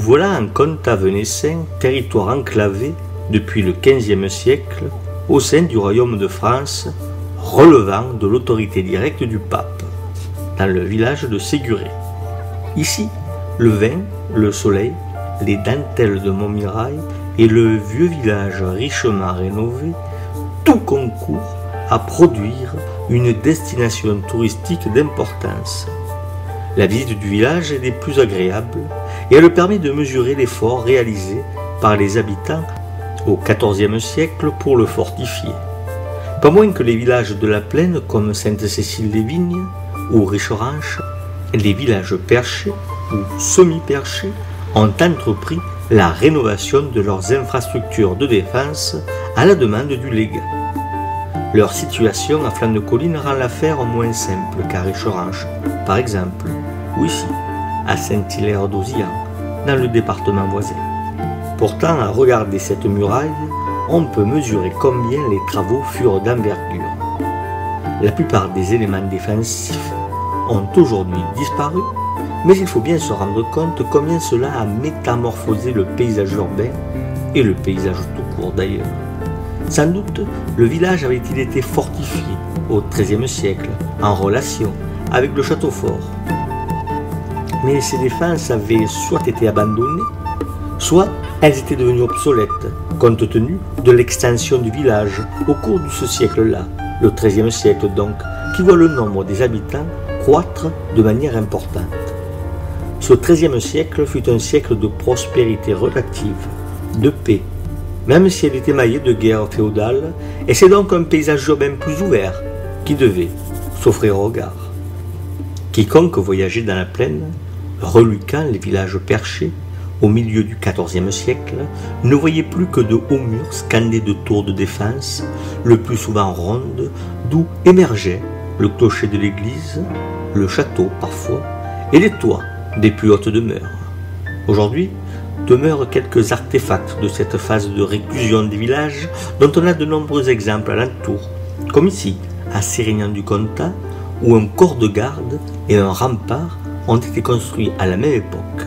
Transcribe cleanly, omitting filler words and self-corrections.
voilà en Comtat venaissin, territoire enclavé depuis le XVe siècle au sein du royaume de France, relevant de l'autorité directe du pape, dans le village de Séguré. Ici, le vin, le soleil, les dentelles de Montmirail et le vieux village richement rénové, tout concourt à produire une destination touristique d'importance. La visite du village est des plus agréables et elle permet de mesurer l'effort réalisé par les habitants au XIVe siècle pour le fortifier. Pas moins que les villages de la plaine comme Sainte-Cécile-les-Vignes ou Richeranche, les villages perchés ou semi-perchés ont entrepris la rénovation de leurs infrastructures de défense à la demande du légat. Leur situation à flanc de colline rend l'affaire moins simple qu'à Richeranche, par exemple, ou ici, à Saint-Hilaire-d'Auzillan, dans le département voisin. Pourtant, à regarder cette muraille, on peut mesurer combien les travaux furent d'envergure. La plupart des éléments défensifs ont aujourd'hui disparu, mais il faut bien se rendre compte combien cela a métamorphosé le paysage urbain et le paysage tout court d'ailleurs. Sans doute, le village avait-il été fortifié au XIIIe siècle, en relation avec le château fort. Mais ces défenses avaient soit été abandonnées, soit elles étaient devenues obsolètes, compte tenu de l'extension du village au cours de ce siècle-là, le XIIIe siècle donc, qui voit le nombre des habitants croître de manière importante. Ce XIIIe siècle fut un siècle de prospérité relative, de paix, même si elle était maillée de guerres féodales, et c'est donc un paysage urbain plus ouvert qui devait s'offrir au regard. Quiconque voyageait dans la plaine, reluquant les villages perchés, au milieu du XIVe siècle, ne voyait plus que de hauts murs scandés de tours de défense, le plus souvent rondes, d'où émergeaient le clocher de l'église, le château parfois, et les toits des plus hautes demeures. Aujourd'hui, demeurent quelques artefacts de cette phase de réclusion des villages dont on a de nombreux exemples alentour, comme ici, à Sérignan-du-Comtat, où un corps de garde et un rempart ont été construits à la même époque.